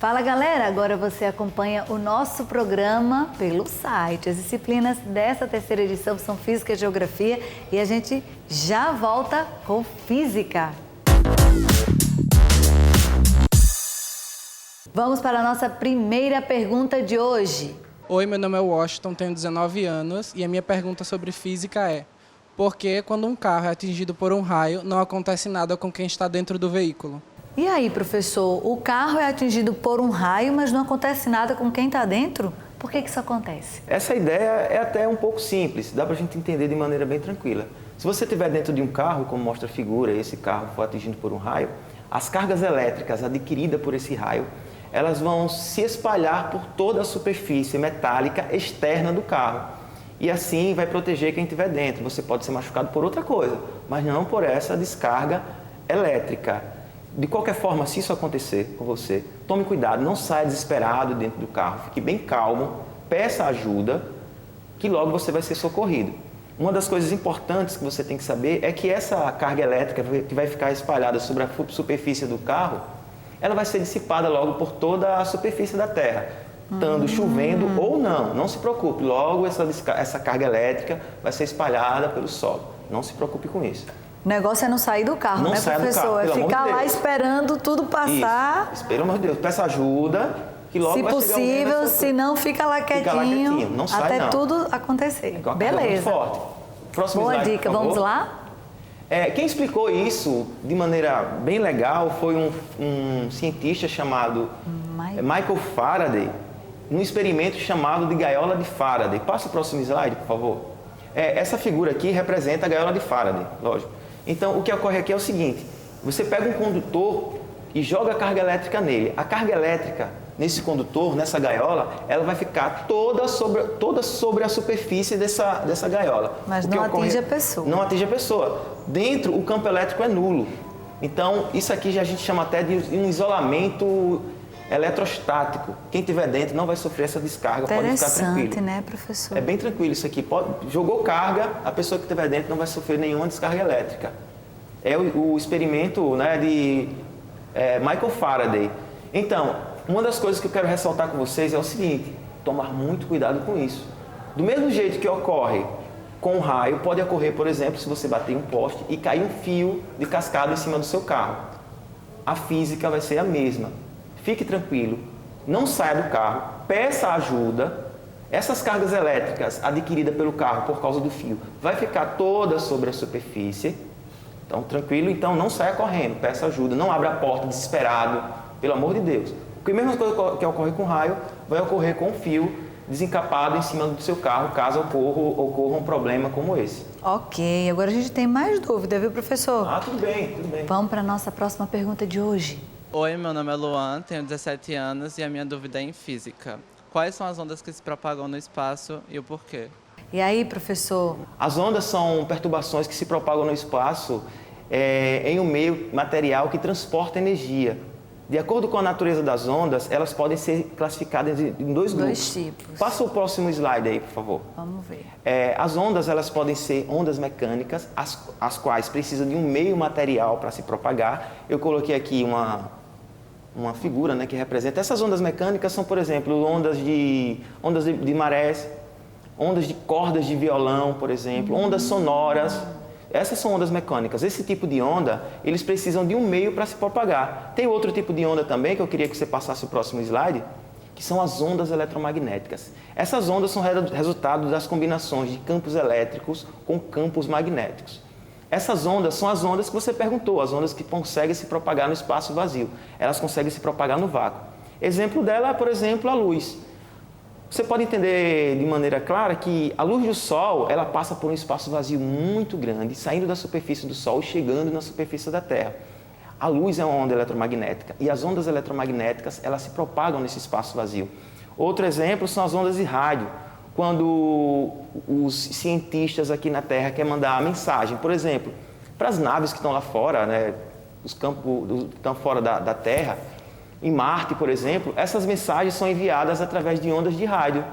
Fala galera, agora você acompanha o nosso programa pelo site. As disciplinas dessa terceira edição são Física e Geografia e a gente já volta com Física. Vamos para a nossa primeira pergunta de hoje. Oi, meu nome é Washington, tenho 19 anos e a minha pergunta sobre física é: por que quando um carro é atingido por um raio não acontece nada com quem está dentro do veículo? E aí, professor, o carro é atingido por um raio, mas não acontece nada com quem está dentro? Por que isso acontece? Essa ideia é até um pouco simples, dá para a gente entender de maneira bem tranquila. Se você estiver dentro de um carro, como mostra a figura, e esse carro for atingido por um raio, as cargas elétricas adquiridas por esse raio, elas vão se espalhar por toda a superfície metálica externa do carro. E assim vai proteger quem estiver dentro. Você pode ser machucado por outra coisa, mas não por essa descarga elétrica. De qualquer forma, se isso acontecer com você, tome cuidado, não saia desesperado dentro do carro, fique bem calmo, peça ajuda, que logo você vai ser socorrido. Uma das coisas importantes que você tem que saber é que essa carga elétrica que vai ficar espalhada sobre a superfície do carro, ela vai ser dissipada logo por toda a superfície da terra, estando chovendo ou não. Não se preocupe, logo essa carga elétrica vai ser espalhada pelo solo. Não se preocupe com isso. O negócio é não sair do carro, não né, saia professor? do carro, é ficar lá esperando tudo passar. Isso. Pelo amor de Deus, peça ajuda, que logo se vai possível, chegar alguém. se não, fica lá quietinho, não sai, até não. tudo acontecer. Beleza. Muito forte. Próximo Boa slide, dica, por favor. vamos lá? Quem explicou isso de maneira bem legal foi um cientista chamado Michael Faraday, num experimento chamado de gaiola de Faraday. Passa o próximo slide, por favor. Essa figura aqui representa a gaiola de Faraday, lógico. Então, o que ocorre aqui é o seguinte: você pega um condutor e joga a carga elétrica nele. A carga elétrica nesse condutor, nessa gaiola, ela vai ficar toda sobre a superfície dessa gaiola. Mas não atinge a pessoa. Não atinge a pessoa. Dentro, o campo elétrico é nulo. Então, isso aqui a gente chama até de um isolamento eletrostático. Quem estiver dentro não vai sofrer essa descarga, pode ficar tranquilo. Interessante, né, professor? É bem tranquilo isso aqui. Jogou carga, a pessoa que estiver dentro não vai sofrer nenhuma descarga elétrica. É o experimento, né, de Michael Faraday. Então, uma das coisas que eu quero ressaltar com vocês é o seguinte: tomar muito cuidado com isso. Do mesmo jeito que ocorre com um raio, pode ocorrer, por exemplo, se você bater em um poste e cair um fio de cascata em cima do seu carro. A física vai ser a mesma. Fique tranquilo, não saia do carro, peça ajuda. Essas cargas elétricas adquiridas pelo carro por causa do fio vai ficar toda sobre a superfície. Então, tranquilo, então não saia correndo, peça ajuda, não abra a porta desesperado, pelo amor de Deus. Porque a mesma coisa que ocorre com raio, vai ocorrer com um fio desencapado em cima do seu carro, caso ocorra um problema como esse. Ok, agora a gente tem mais dúvida, viu, professor? Tudo bem, tudo bem. Vamos para a nossa próxima pergunta de hoje. Oi, meu nome é Luan, tenho 17 anos e a minha dúvida é em física. Quais são as ondas que se propagam no espaço e o porquê? E aí, professor? As ondas são perturbações que se propagam no espaço em um meio material que transporta energia. De acordo com a natureza das ondas, elas podem ser classificadas em dois grupos. Tipos. Passa o próximo slide aí, por favor. Vamos ver. As ondas, elas podem ser ondas mecânicas, as quais precisam de um meio material para se propagar. Eu coloquei aqui uma figura, né, que representa. Essas ondas mecânicas são, por exemplo, ondas de marés, ondas de cordas de violão, por exemplo, ondas sonoras. Essas são ondas mecânicas. Esse tipo de onda, eles precisam de um meio para se propagar. Tem outro tipo de onda também, que eu queria que você passasse o próximo slide, que são as ondas eletromagnéticas. Essas ondas são resultado das combinações de campos elétricos com campos magnéticos. Essas ondas são as ondas que você perguntou, as ondas que conseguem se propagar no espaço vazio. Elas conseguem se propagar no vácuo. Exemplo dela é, por exemplo, a luz. Você pode entender de maneira clara que a luz do Sol, ela passa por um espaço vazio muito grande, saindo da superfície do Sol e chegando na superfície da Terra. A luz é uma onda eletromagnética e as ondas eletromagnéticas, elas se propagam nesse espaço vazio. Outro exemplo são as ondas de rádio. Quando os cientistas aqui na Terra querem mandar uma mensagem, por exemplo, para as naves que estão lá fora, né, os campos que estão fora da Terra, em Marte, por exemplo, essas mensagens são enviadas através de ondas de rádio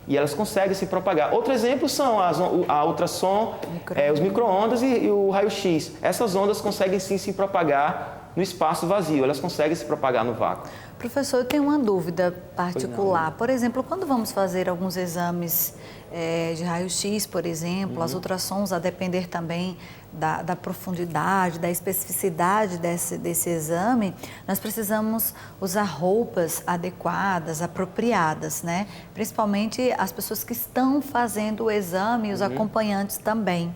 e elas conseguem se propagar. Outro exemplo são a ultrassom, os micro-ondas e o raio-x. Essas ondas conseguem sim se propagar no espaço vazio, elas conseguem se propagar no vácuo. Professor, eu tenho uma dúvida particular. Por exemplo, quando vamos fazer alguns exames de raio-x, por exemplo, as ultrassons, a depender também da profundidade, da especificidade desse exame, nós precisamos usar roupas adequadas, apropriadas, né? Principalmente as pessoas que estão fazendo o exame e os acompanhantes também.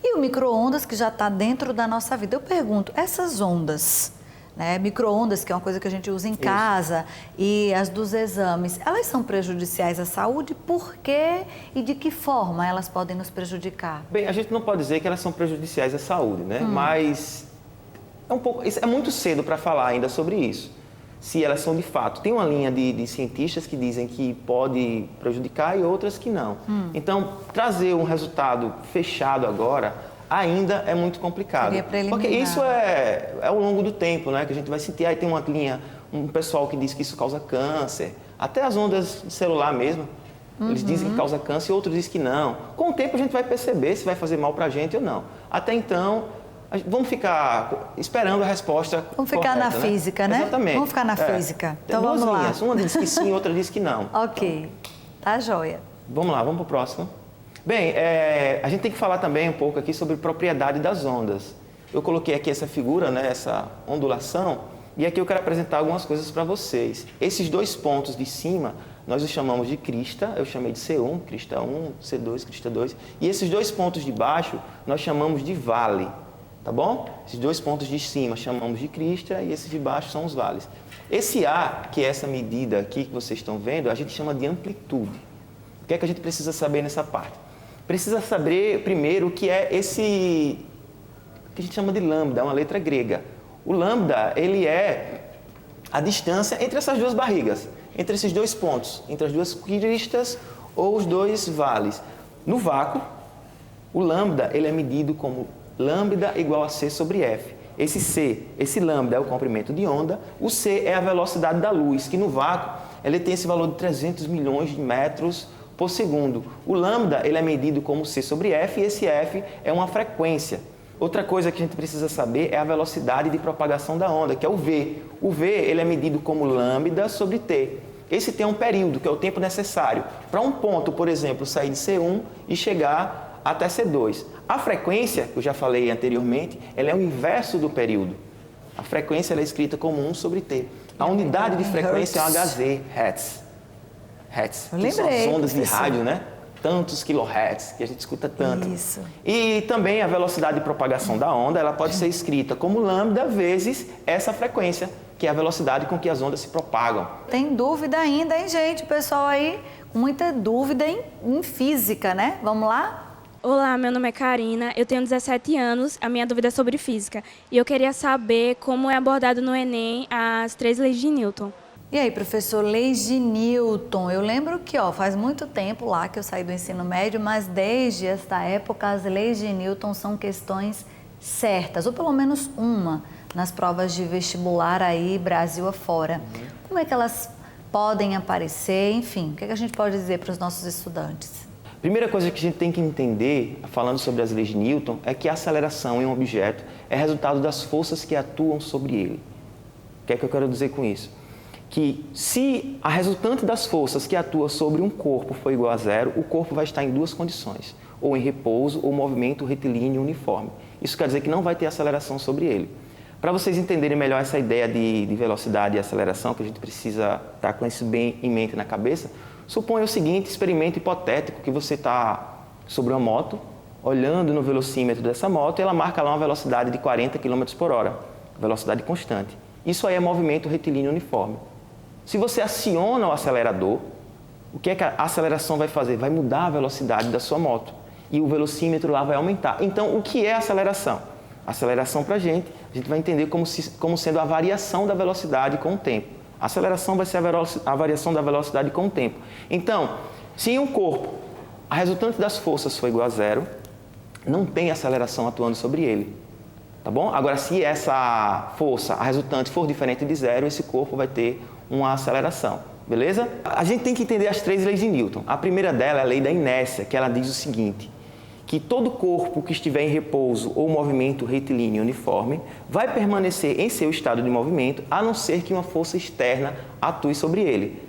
E o micro-ondas que já está dentro da nossa vida. Eu pergunto, essas ondas, né, micro-ondas, que é uma coisa que a gente usa em casa, e as dos exames, elas são prejudiciais à saúde? Por quê e de que forma elas podem nos prejudicar? Bem, a gente não pode dizer que elas são prejudiciais à saúde, né? Mas é muito cedo para falar ainda sobre isso, se elas são de fato. Tem uma linha de cientistas que dizem que pode prejudicar e outras que não. Então, trazer um resultado fechado agora ainda é muito complicado. Porque isso é ao longo do tempo, né? Que a gente vai sentir. Aí tem uma linha, um pessoal que diz que isso causa câncer. Até as ondas de celular mesmo. Eles dizem que causa câncer e outros dizem que não. Com o tempo a gente vai perceber se vai fazer mal pra gente ou não. Até então, vamos ficar esperando a resposta. Vamos ficar correta, na física, né? Exatamente. Vamos ficar na física. Tem Então duas vamos lá. linhas. Uma diz que sim, outra diz que não. Ok, tá joia. Vamos lá, vamos para o próximo. Bem, a gente tem que falar também um pouco aqui sobre propriedade das ondas. Eu coloquei aqui essa figura, né, essa ondulação, e aqui eu quero apresentar algumas coisas para vocês. Esses dois pontos de cima, nós os chamamos de crista, eu chamei de C1, crista 1, C2, crista 2, e esses dois pontos de baixo, nós chamamos de vale, tá bom? Esses dois pontos de cima chamamos de crista e esses de baixo são os vales. Esse A, que é essa medida aqui que vocês estão vendo, a gente chama de amplitude. O que é que a gente precisa saber nessa parte? Precisa saber, primeiro, o que é esse, que a gente chama de lambda, uma letra grega. O lambda, ele é a distância entre essas duas barrigas, entre esses dois pontos, entre as duas cristas ou os dois vales. No vácuo, o lambda, ele é medido como lambda igual a C sobre F. Esse C, esse lambda é o comprimento de onda, o C é a velocidade da luz, que no vácuo, ele tem esse valor de 300 milhões de metros por segundo. O lambda, ele é medido como C sobre F e esse F é uma frequência. Outra coisa que a gente precisa saber é a velocidade de propagação da onda, que é o V. O V, ele é medido como lambda sobre T. Esse T é um período, que é o tempo necessário para um ponto, por exemplo, sair de C1 e chegar até C2. A frequência, que eu já falei anteriormente, ela é o inverso do período. A frequência ela é escrita como 1 sobre T. A unidade de frequência é um Hz, Hertz. Hertz, que são as ondas de rádio, né? Tantos kilohertz, que a gente escuta tanto. Isso. E também a velocidade de propagação da onda, ela pode ser escrita como lambda vezes essa frequência, que é a velocidade com que as ondas se propagam. Tem dúvida ainda, hein, gente? O pessoal aí com muita dúvida em física, né? Vamos lá? Olá, meu nome é Karina, eu tenho 17 anos, a minha dúvida é sobre física. E eu queria saber como é abordado no Enem as 3 leis de Newton. E aí, professor, leis de Newton. Eu lembro que faz muito tempo lá que eu saí do ensino médio, mas desde esta época as leis de Newton são questões certas, ou pelo menos uma, nas provas de vestibular aí, Brasil afora. Como é que elas podem aparecer? Enfim, o que a gente pode dizer para os nossos estudantes? Primeira coisa que a gente tem que entender, falando sobre as leis de Newton, é que a aceleração em um objeto é resultado das forças que atuam sobre ele. O que é que eu quero dizer com isso? Que se a resultante das forças que atua sobre um corpo for igual a zero, o corpo vai estar em duas condições, ou em repouso ou movimento retilíneo uniforme. Isso quer dizer que não vai ter aceleração sobre ele. Para vocês entenderem melhor essa ideia de velocidade e aceleração, que a gente precisa estar com isso bem em mente na cabeça, suponha o seguinte experimento hipotético, que você está sobre uma moto, olhando no velocímetro dessa moto, e ela marca lá uma velocidade de 40 km por hora, velocidade constante. Isso aí é movimento retilíneo uniforme. Se você aciona o acelerador, o que é que a aceleração vai fazer? Vai mudar a velocidade da sua moto e o velocímetro lá vai aumentar. Então, o que é aceleração? Aceleração para a gente vai entender como sendo a variação da velocidade com o tempo. A aceleração vai ser a variação da velocidade com o tempo. Então, se em um corpo a resultante das forças for igual a zero, não tem aceleração atuando sobre ele. Tá bom? Agora, se essa força, a resultante, for diferente de zero, esse corpo vai ter uma aceleração, beleza? A gente tem que entender as 3 leis de Newton. A primeira dela é a lei da inércia, que ela diz o seguinte, que todo corpo que estiver em repouso ou movimento retilíneo uniforme vai permanecer em seu estado de movimento, a não ser que uma força externa atue sobre ele.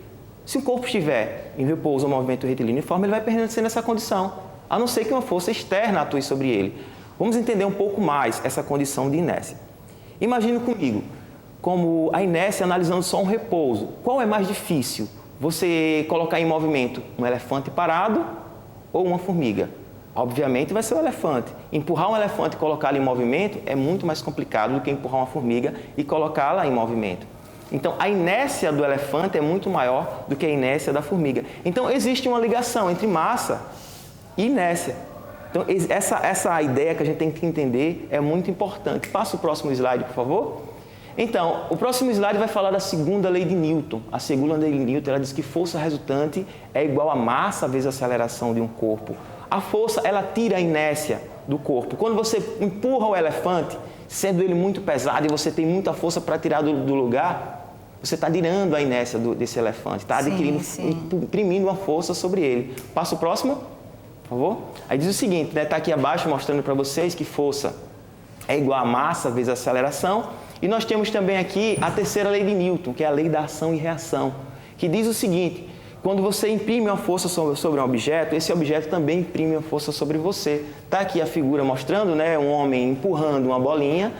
Se o corpo estiver em repouso ou movimento retilíneo uniforme, ele vai permanecer nessa condição, a não ser que uma força externa atue sobre ele. Vamos entender um pouco mais essa condição de inércia. Imagine comigo, como a inércia analisando só um repouso. Qual é mais difícil? Você colocar em movimento um elefante parado ou uma formiga? Obviamente vai ser o elefante. Empurrar um elefante e colocá-lo em movimento é muito mais complicado do que empurrar uma formiga e colocá-la em movimento. Então, a inércia do elefante é muito maior do que a inércia da formiga. Então, existe uma ligação entre massa e inércia. Então, essa ideia que a gente tem que entender é muito importante. Passa o próximo slide, por favor. Então, o próximo slide vai falar da segunda lei de Newton. A segunda lei de Newton, ela diz que força resultante é igual a massa vezes a aceleração de um corpo. A força, ela tira a inércia do corpo. Quando você empurra o elefante, sendo ele muito pesado e você tem muita força para tirar do lugar, você está tirando a inércia desse elefante, está adquirindo, imprimindo uma força sobre ele. Passa o próximo, por favor. Aí diz o seguinte, né? Está aqui abaixo mostrando para vocês que força é igual a massa vezes a aceleração. E nós temos também aqui a terceira lei de Newton, que é a lei da ação e reação, que diz o seguinte: quando você imprime uma força sobre um objeto, esse objeto também imprime uma força sobre você. Está aqui a figura mostrando, né, um homem empurrando uma bolinha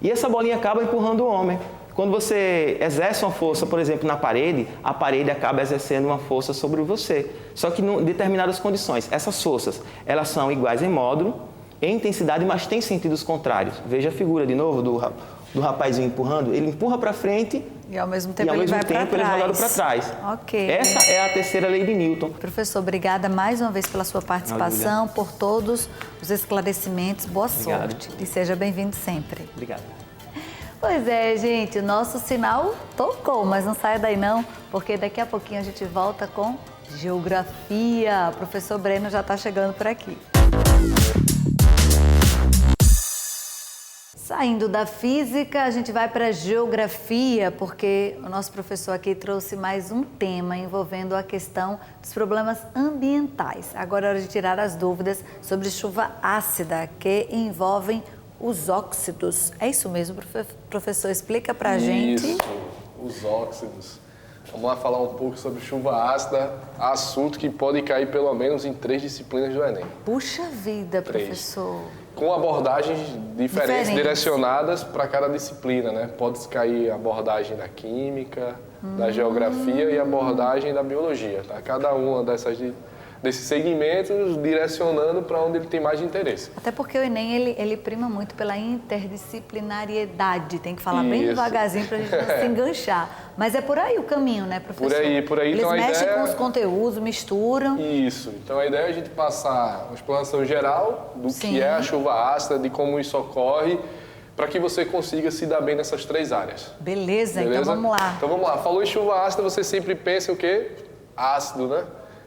e essa bolinha acaba empurrando o homem. Quando você exerce uma força, por exemplo, na parede, a parede acaba exercendo uma força sobre você. Só que em determinadas condições. Essas forças, elas são iguais em módulo, em intensidade, mas têm sentidos contrários. Veja a figura de novo do rapazinho empurrando. Ele empurra para frente e ao mesmo tempo ele vai para trás. Ok. Essa é a terceira lei de Newton. Professor, obrigada mais uma vez pela sua participação, por todos os esclarecimentos. Boa sorte e seja bem-vindo sempre. Obrigado. Pois é, gente, o nosso sinal tocou, mas não saia daí não, porque daqui a pouquinho a gente volta com Geografia. O professor Breno já está chegando por aqui. Saindo da física, a gente vai para a geografia, porque o nosso professor aqui trouxe mais um tema envolvendo a questão dos problemas ambientais. Agora é hora de tirar as dúvidas sobre chuva ácida, que envolvem os óxidos. É isso mesmo, professor? Explica para a gente. Isso, os óxidos. Vamos lá falar um pouco sobre chuva ácida, assunto que pode cair pelo menos em 3 disciplinas do Enem. Puxa vida, professor. Com abordagens diferentes direcionadas para cada disciplina, né? Pode cair a abordagem da química, da geografia e a abordagem da biologia, tá? Cada uma desses segmentos direcionando para onde ele tem mais interesse. Até porque o Enem, ele prima muito pela interdisciplinariedade. Tem que falar bem devagarzinho para a gente não se enganchar. Mas é por aí o caminho, né, professor? Por aí. Eles então, mexem com os conteúdos, misturam. Isso. Então, a ideia é a gente passar uma explanação geral do que é a chuva ácida, de como isso ocorre, para que você consiga se dar bem nessas 3 áreas. Beleza? Então vamos lá. Então, vamos lá. Falou em chuva ácida, você sempre pensa em o quê? Ácido, né?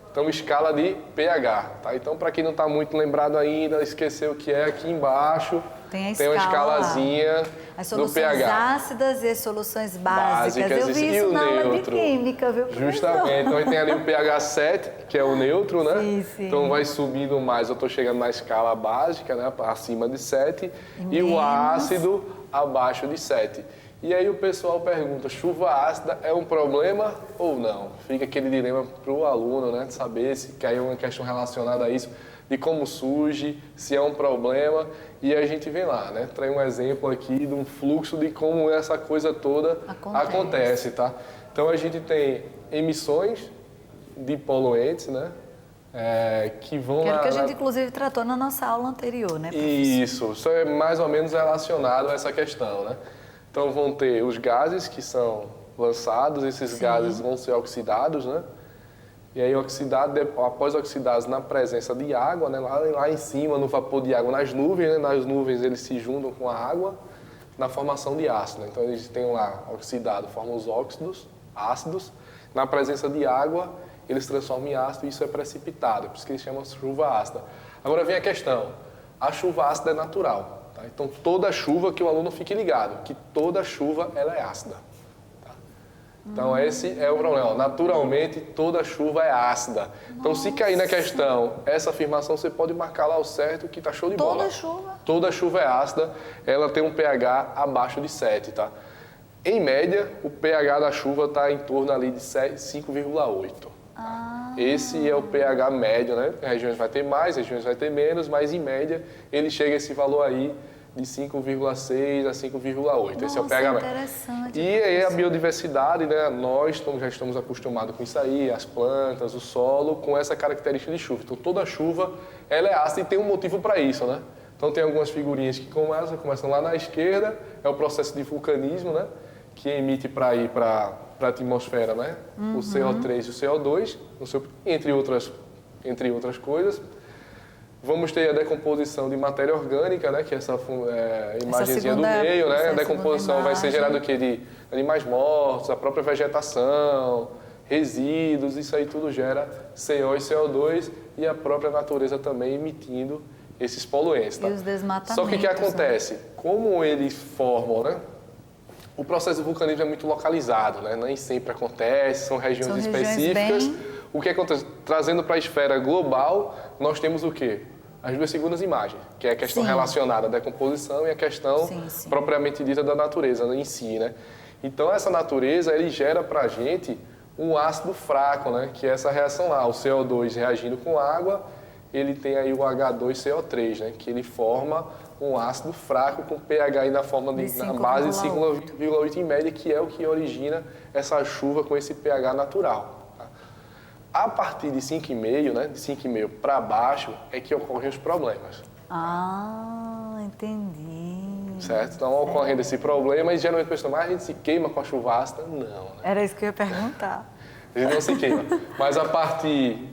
Então, escala de pH, tá? Então, para quem não está muito lembrado ainda, esqueceu o que é, aqui embaixo tem uma escalazinha as do soluções pH. ácidas e as soluções básicas. Eu vi e isso o na aula de neutro. química, viu, professor? Justamente. Então, tem ali o pH 7, que é o neutro, né? Sim. Então, vai subindo mais, eu estou chegando na escala básica, né? Acima de 7. E o ácido abaixo de 7. E aí o pessoal pergunta, chuva ácida é um problema ou não? Fica aquele dilema para o aluno, né? De saber se caiu uma questão relacionada a isso, de como surge, se é um problema. E a gente vem lá, né? Traz um exemplo aqui de um fluxo de como essa coisa toda acontece, tá? Então a gente tem emissões de poluentes, né? Que vão que a gente inclusive tratou na nossa aula anterior, né, professor? Isso é mais ou menos relacionado a essa questão, né? Então vão ter os gases que são lançados, esses gases vão ser oxidados, né? E aí após oxidados na presença de água, né? Lá em cima, no vapor de água, nas nuvens, né? Nas nuvens eles se juntam com a água na formação de ácido, né? Então eles têm lá oxidado, formam os óxidos, ácidos. Na presença de água, eles transformam em ácido e isso é precipitado, por isso que eles chamam chuva ácida. Agora vem a questão, a chuva ácida é natural. Tá? Então, toda chuva, que o aluno fique ligado, que toda chuva ela é ácida. Tá? Então, esse é o problema. Naturalmente, toda chuva é ácida. Então, se cair na questão essa afirmação, você pode marcar lá o certo que tá show de bola. Toda chuva? Toda chuva é ácida, ela tem um pH abaixo de 7, tá? Em média, o pH da chuva está em torno ali de 5,8. Esse é o pH médio, né? Regiões vai ter mais, regiões vai ter menos, mas em média ele chega a esse valor aí de 5,6 a 5,8. Esse é o pH médio. Interessante. E aí a biodiversidade, né? Nós já estamos acostumados com isso aí, as plantas, o solo, com essa característica de chuva. Então toda chuva ela é ácida e tem um motivo para isso, né? Então tem algumas figurinhas que começam lá na esquerda, é o processo de vulcanismo, né? Que emite para ir para a atmosfera, né? O CO3 e o CO2, entre outras coisas. Vamos ter a decomposição de matéria orgânica, né? Que é essa imagenzinha do meio, né? A decomposição vai ser gerada do quê? De animais mortos, a própria vegetação, resíduos, isso aí tudo gera CO e CO2 e a própria natureza também emitindo esses poluentes, tá? E os desmatamentos. Só que o que acontece? Como eles formam, né? O processo de vulcanismo é muito localizado, né? Nem sempre acontece, são regiões específicas. O que acontece? Trazendo para a esfera global, nós temos o quê? As duas segundas imagens, que é a questão relacionada à decomposição e a questão propriamente dita da natureza em si, né? Então, essa natureza, ele gera para a gente um ácido fraco, né? Que é essa reação lá, o CO2 reagindo com água, ele tem aí o H2CO3, né? Que ele forma um ácido fraco com pH aí na forma na base de 5,8 em média, que é o que origina essa chuva com esse pH natural. Tá? A partir de 5,5, né, de 5,5 para baixo, é que ocorrem os problemas. Entendi. Certo? Então, ocorrendo esse problema, e geralmente a pessoa, mas a gente se queima com a chuva ácida? Não, né? Era isso que eu ia perguntar. A gente não se queima. Mas a partir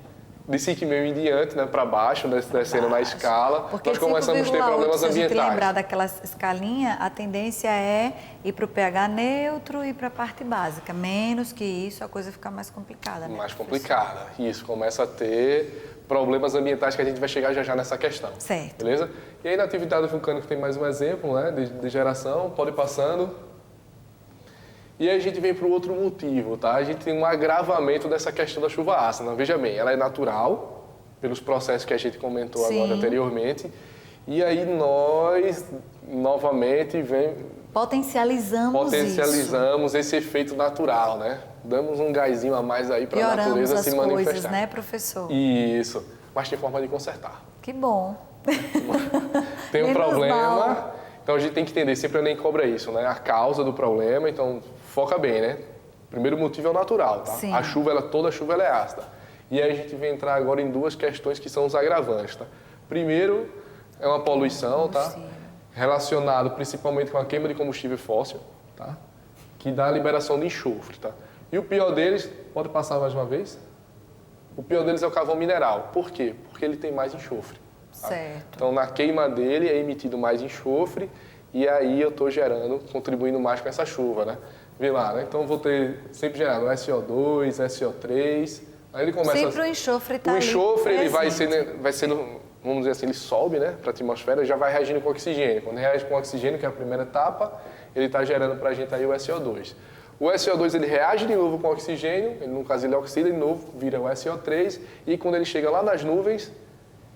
de 5,5 em diante, né, para baixo, descendo na escala, porque nós começamos a ter problemas se a gente ambientais. lembrar daquela escalinha, a tendência é ir para o pH neutro e para a parte básica. Menos que isso, a coisa fica mais complicada, né? Mais complicada. Isso, começa a ter problemas ambientais que a gente vai chegar já nessa questão. Certo. Beleza? E aí na atividade vulcânica tem mais um exemplo, né, de geração, pode ir passando. E aí a gente vem para o outro motivo, tá? A gente tem um agravamento dessa questão da chuva ácida. Veja bem, ela é natural, pelos processos que a gente comentou agora anteriormente. E aí nós, novamente, potencializamos esse efeito natural, né? Damos um gásinho a mais aí para a natureza se manifestar. Pioramos as coisas, né, professor? Isso, mas tem forma de consertar. Que bom. Tem um problema, então a gente tem que entender, sempre nem cobra isso, né? A causa do problema, então foca bem, né? Primeiro motivo é o natural, tá? Sim. Toda chuva ela é ácida. E aí a gente vai entrar agora em duas questões que são os agravantes, tá? Primeiro é uma poluição, tá? Relacionado principalmente com a queima de combustível fóssil, tá? Que dá a liberação de enxofre, tá? E o pior deles, pode passar mais uma vez? O pior deles é o carvão mineral. Por quê? Porque ele tem mais enxofre. Tá? Certo. Então, na queima dele é emitido mais enxofre e aí eu estou contribuindo mais com essa chuva, né? Vê lá, né? Então, vou ter sempre gerando SO2, SO3, aí ele começa... Sempre o enxofre está ali. O enxofre, ele vai presente. sendo, vamos dizer assim, ele sobe, né, para a atmosfera e já vai reagindo com oxigênio. Quando reage com oxigênio, que é a primeira etapa, ele está gerando para a gente aí o SO2. O SO2 ele reage de novo com oxigênio, no caso ele oxida de novo, vira o SO3, e quando ele chega lá nas nuvens,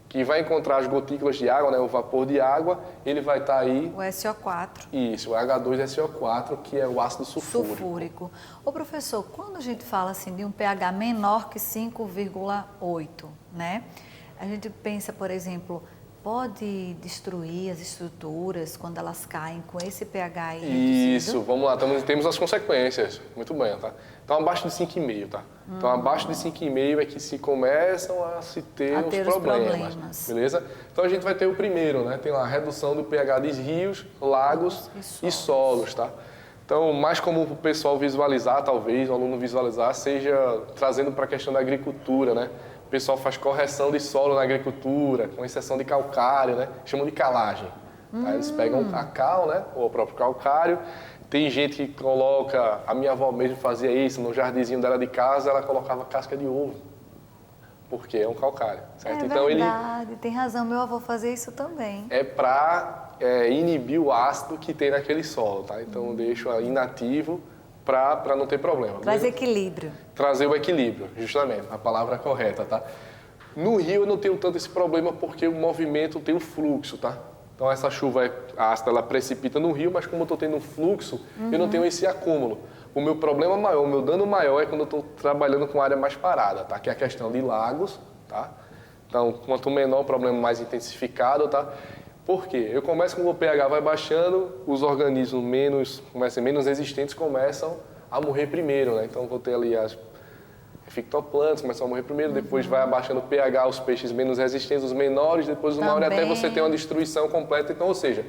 que vai encontrar as gotículas de água, né, o vapor de água, ele vai estar aí... O SO4. Isso, o H2SO4, que é o ácido sulfúrico. Ô, professor, quando a gente fala assim de um pH menor que 5,8, né? A gente pensa, por exemplo, pode destruir as estruturas quando elas caem com esse pH aí reduzido? Isso, vamos lá, temos as consequências. Muito bem, tá? Então, abaixo de 5,5, tá? Então, abaixo de 5,5 é que se começam a se ter os problemas, beleza? Então, a gente vai ter o primeiro, né? Tem lá a redução do pH de rios, lagos e solos, tá? Então, mais como o pessoal visualizar, talvez, o aluno visualizar, seja trazendo para a questão da agricultura, né? O pessoal faz correção de solo na agricultura, com exceção de calcário, né? Chamam de calagem. Tá? Eles pegam a cal, né? Ou o próprio calcário. Tem gente que coloca, a minha avó mesmo fazia isso, no jardinzinho dela de casa, ela colocava casca de ovo, porque é um calcário, certo? É então verdade, tem razão, meu avô fazia isso também. É para inibir o ácido que tem naquele solo, tá? Então eu deixo inativo para não ter problema. Traz beleza? equilíbrio. Trazer o equilíbrio, justamente, a palavra correta, tá? No rio eu não tenho tanto esse problema porque o movimento tem o fluxo, tá? Então essa chuva ácida, ela precipita no rio, mas como eu estou tendo um fluxo, eu não tenho esse acúmulo. O meu problema maior, o meu dano maior é quando eu estou trabalhando com área mais parada, tá? Que é a questão de lagos, tá? Então, quanto menor o problema, mais intensificado, tá? Por quê? Eu começo com o pH vai baixando, os organismos menos resistentes começam a morrer primeiro, né? Então, vou ter ali as fictoplantas começam a morrer primeiro, depois vai abaixando o pH, os peixes menos resistentes, os menores, depois uma hora até você ter uma destruição completa. Então, ou seja,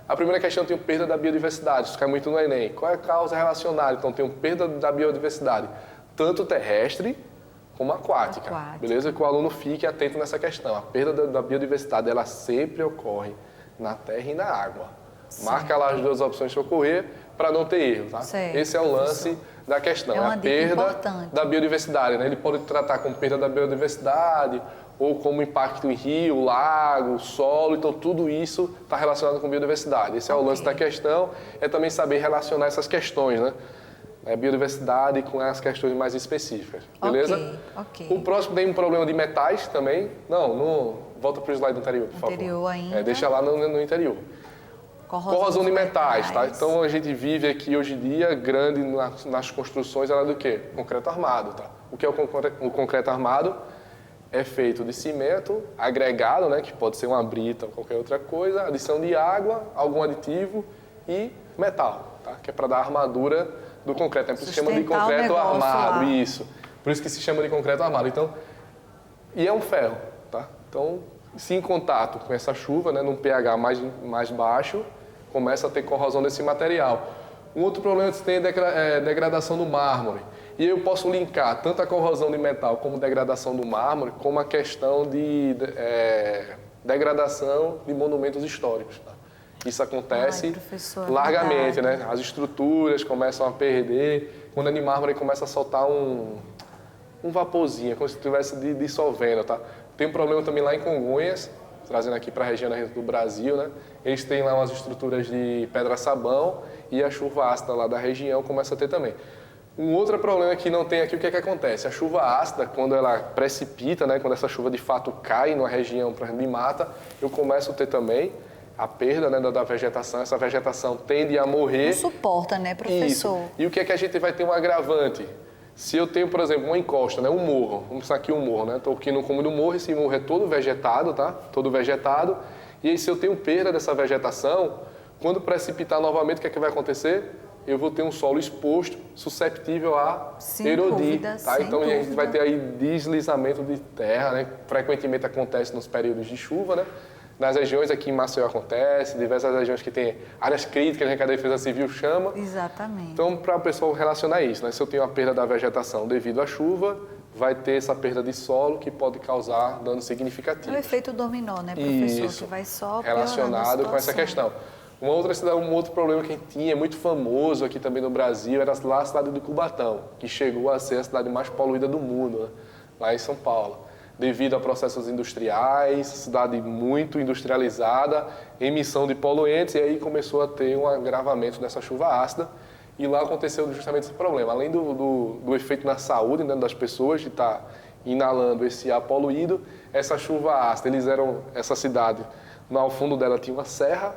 a primeira questão tem perda da biodiversidade, isso cai muito no Enem. Qual é a causa relacionada? Então, tem perda da biodiversidade, tanto terrestre como aquática. Beleza? Que o aluno fique atento nessa questão. A perda da biodiversidade, ela sempre ocorre na terra e na água. Certo. Marca lá as duas opções de ocorrer para não ter erro, tá? Certo. Esse é o lance da questão, é a perda da biodiversidade, né? Ele pode tratar como perda da biodiversidade ou como impacto em rio, lago, solo, então tudo isso está relacionado com biodiversidade. Esse é o lance da questão, é também saber relacionar essas questões, né? A biodiversidade com as questões mais específicas, beleza? Ok. O próximo tem um problema de metais também. Não volta para o slide anterior, por favor. Anterior ainda. Deixa lá no interior. Corrosão de metais, tá? Então a gente vive aqui hoje em dia grande nas construções, ela é do quê? Concreto armado, tá? O que é o concreto armado? É feito de cimento agregado, né? Que pode ser uma brita ou qualquer outra coisa, adição de água, algum aditivo e metal, tá? Que é para dar armadura do concreto. É por isso que se chama de concreto armado, isso. Por isso que se chama de concreto armado. Então, e é um ferro, tá? Então, se em contato com essa chuva, né? Num pH mais baixo, começa a ter corrosão desse material. Um outro problema que tem é degradação do mármore. E eu posso linkar tanto a corrosão de metal como degradação do mármore, como a questão de degradação de monumentos históricos. Tá? Isso acontece largamente, né? As estruturas começam a perder, quando é de mármore começa a soltar um vaporzinho, como se estivesse dissolvendo. Tá? Tem um problema também lá em Congonhas, trazendo aqui para a região do Brasil, né? Eles têm lá umas estruturas de pedra-sabão e a chuva ácida lá da região começa a ter também. Um outro problema que não tem aqui, o que é que acontece? A chuva ácida, quando ela precipita, né? Quando essa chuva de fato cai numa região, por exemplo, de mata, eu começo a ter também a perda, né, da vegetação. Essa vegetação tende a morrer. Não suporta, né, professor? Isso. E o que é que a gente vai ter um agravante? Se eu tenho, por exemplo, uma encosta, né, um morro, vamos pensar aqui um morro, né? Estou aqui no cume do morro, esse morro é todo vegetado, tá? Todo vegetado. E aí, se eu tenho perda dessa vegetação, quando precipitar novamente, o que é que vai acontecer? Eu vou ter um solo exposto, susceptível a erodir, tá? Então, a gente vai ter aí deslizamento de terra, né? Frequentemente acontece nos períodos de chuva, né? Nas regiões aqui em Maceió acontece, diversas regiões que tem áreas críticas, né, que a Defesa Civil chama. Exatamente. Então, para o pessoal relacionar isso, né? Se eu tenho a perda da vegetação devido à chuva, vai ter essa perda de solo que pode causar dano significativo. É o efeito dominó, né, professor? Isso. Que vai só relacionado com essa questão. Um outro problema que a gente tinha, muito famoso aqui também no Brasil, era lá a cidade de Cubatão, que chegou a ser a cidade mais poluída do mundo, né? Lá em São Paulo. Devido a processos industriais, cidade muito industrializada, emissão de poluentes, e aí começou a ter um agravamento dessa chuva ácida. E lá aconteceu justamente esse problema. Além do efeito na saúde, né, das pessoas, de estar inalando esse ar poluído, essa chuva ácida, essa cidade, ao fundo dela tinha uma serra,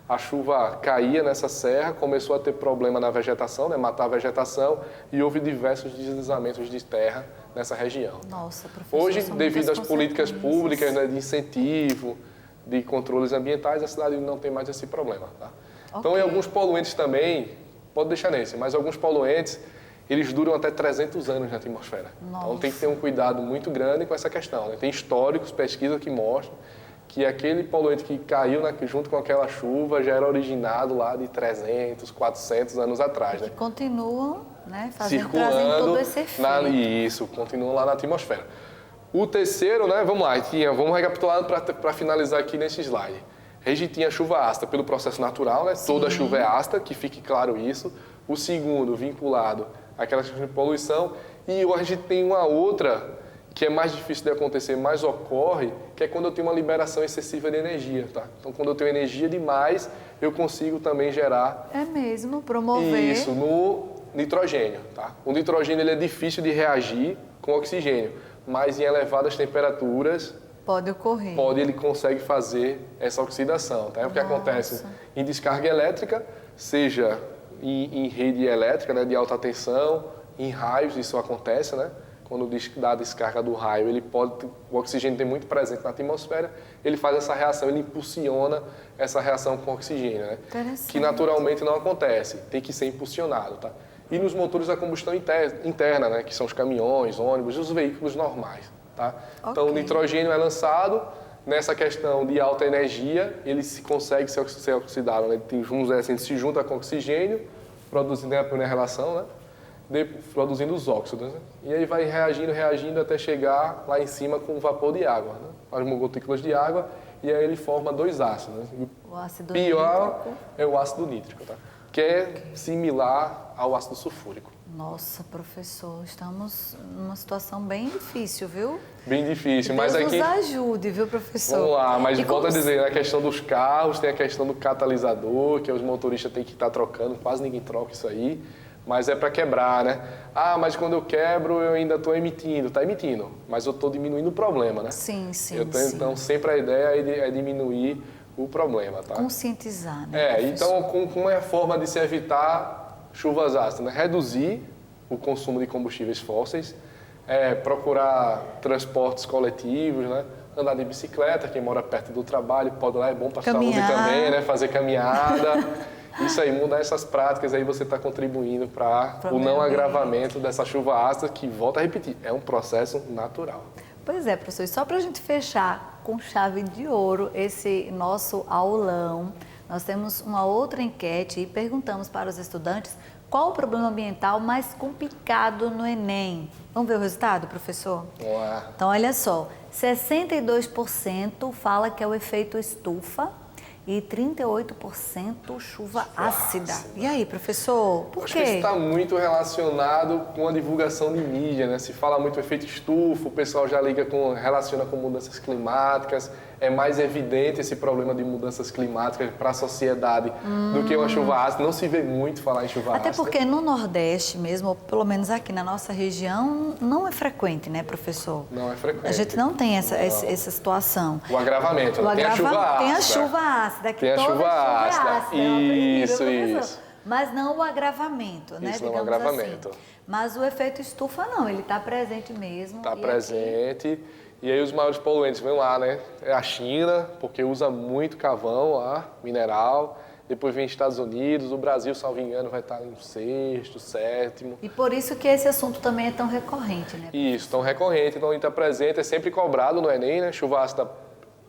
a chuva caía nessa serra, começou a ter problema na vegetação, né, matar a vegetação, e houve diversos deslizamentos de terra nessa região. Nossa, professor, hoje, devido às políticas públicas, né, de incentivo, de controles ambientais, a cidade não tem mais esse problema. Tá? Então, em alguns poluentes também, pode deixar nesse, mas alguns poluentes, eles duram até 300 anos na atmosfera. Nossa. Então, tem que ter um cuidado muito grande com essa questão. Né? Tem históricos, pesquisas que mostram que aquele poluente que caiu junto com aquela chuva já era originado lá de 300, 400 anos atrás. Né? Que continuam, né, trazendo todo esse efeito. Isso, continuam lá na atmosfera. O terceiro, né, vamos lá, vamos recapitular para finalizar aqui nesse slide. A gente tinha chuva ácida pelo processo natural, né? Toda chuva é ácida, que fique claro isso. O segundo, vinculado àquela questão de poluição. E hoje a gente tem uma outra que é mais difícil de acontecer, mas ocorre, que é quando eu tenho uma liberação excessiva de energia, tá? Então, quando eu tenho energia demais, eu consigo também gerar... É mesmo, promover... Isso, no nitrogênio, tá? O nitrogênio ele é difícil de reagir com oxigênio, mas em elevadas temperaturas ele consegue fazer essa oxidação, tá? É o que acontece em descarga elétrica, seja em rede elétrica, né, de alta tensão, em raios, isso acontece, né? Quando dá a descarga do raio, o oxigênio tem muito presente na atmosfera, ele faz essa reação, ele impulsiona essa reação com oxigênio, né? Que naturalmente não acontece, tem que ser impulsionado, tá? E nos motores a combustão interna, né, que são os caminhões, ônibus, os veículos normais, tá? Então o nitrogênio é lançado nessa questão de alta energia, ele consegue ser oxidado, né? Vamos dizer assim, ele se junta com oxigênio, produzindo a primeira relação, né? Produzindo os óxidos, né? E aí vai reagindo até chegar lá em cima com o vapor de água, né? As gotículas de água, e aí ele forma 2 ácidos, né? O ácido pior nítrico é o ácido nítrico, tá? Que é similar ao ácido sulfúrico. Nossa, professor, estamos numa situação bem difícil, viu? Bem difícil, mas Deus aqui... nos ajude, viu, professor? Vamos lá, mas E volto a como- dizer, na questão dos carros, tem a questão do catalisador, que os motoristas têm que estar trocando, quase ninguém troca isso aí, mas é para quebrar, né? Ah, mas quando eu quebro eu ainda estou emitindo. Está emitindo, mas eu estou diminuindo o problema, né? Sim, sim, Então, sempre a ideia é diminuir o problema, tá? Conscientizar, né, professor? Então, como é a forma de se evitar chuvas ácidas, né? Reduzir o consumo de combustíveis fósseis, procurar transportes coletivos, né? Andar de bicicleta, quem mora perto do trabalho pode ir lá, é bom para a saúde também, né? Fazer caminhada. Isso aí, mudar essas práticas, aí você está contribuindo para o não agravamento dessa chuva ácida, que, volta a repetir, é um processo natural. Pois é, professor, e só para a gente fechar com chave de ouro esse nosso aulão, nós temos uma outra enquete e perguntamos para os estudantes qual o problema ambiental mais complicado no Enem. Vamos ver o resultado, professor? Vamos lá. Então, olha só, 62% fala que é o efeito estufa e 38% chuva ácida. E aí, professor, por Acho quê? que isso está muito relacionado com a divulgação de mídia, né? Se fala muito efeito estufa, o pessoal já relaciona com mudanças climáticas. É mais evidente esse problema de mudanças climáticas para a sociedade do que uma chuva ácida. Não se vê muito falar em chuva ácida. Até porque no Nordeste mesmo, ou pelo menos aqui na nossa região, não é frequente, né, professor? Não é frequente. A gente não tem essa situação. O agravamento, né? Tem a chuva ácida. Tem a chuva ácida. Que Tem a toda chuva ácida. é horrível, Isso, professor. isso. Mas não o agravamento, né? Isso, não o digamos agravamento. assim. Mas o efeito estufa não, ele está presente mesmo. Está e presente. E aí os maiores poluentes vêm lá, né? É a China, porque usa muito carvão lá, mineral. Depois vem Estados Unidos, o Brasil, salvo engano, vai estar em 6º, 7º. E por isso que esse assunto também é tão recorrente, né? Isso, tão recorrente, então ele está presente, é sempre cobrado no Enem, né? Chuva ácida,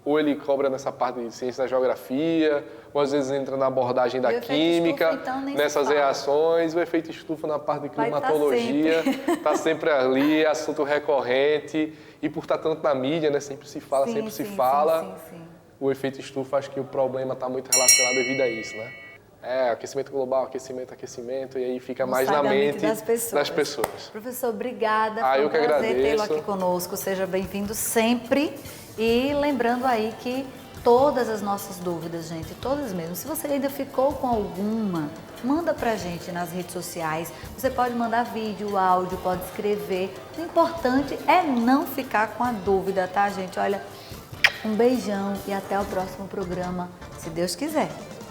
ou ele cobra nessa parte de ciência da geografia, ou às vezes entra na abordagem da química, estufa, então, nem nessas se fala. reações, o efeito estufa na parte de Vai tá climatologia, sempre. está sempre ali, assunto recorrente, e por estar tanto na mídia, né? Sempre se fala, sempre se fala. Sim. O efeito estufa, acho que o problema está muito relacionado devido a isso, né? Aquecimento global, aquecimento, e aí fica mais na mente das pessoas. Professor, obrigada. Foi Eu um que prazer agradeço. tê-lo aqui conosco. Seja bem-vindo sempre. E lembrando aí que todas as nossas dúvidas, gente, todas mesmo. Se você ainda ficou com alguma, manda pra gente nas redes sociais. Você pode mandar vídeo, áudio, pode escrever. O importante é não ficar com a dúvida, tá, gente? Olha, um beijão e até o próximo programa, se Deus quiser.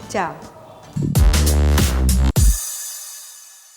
Tchau.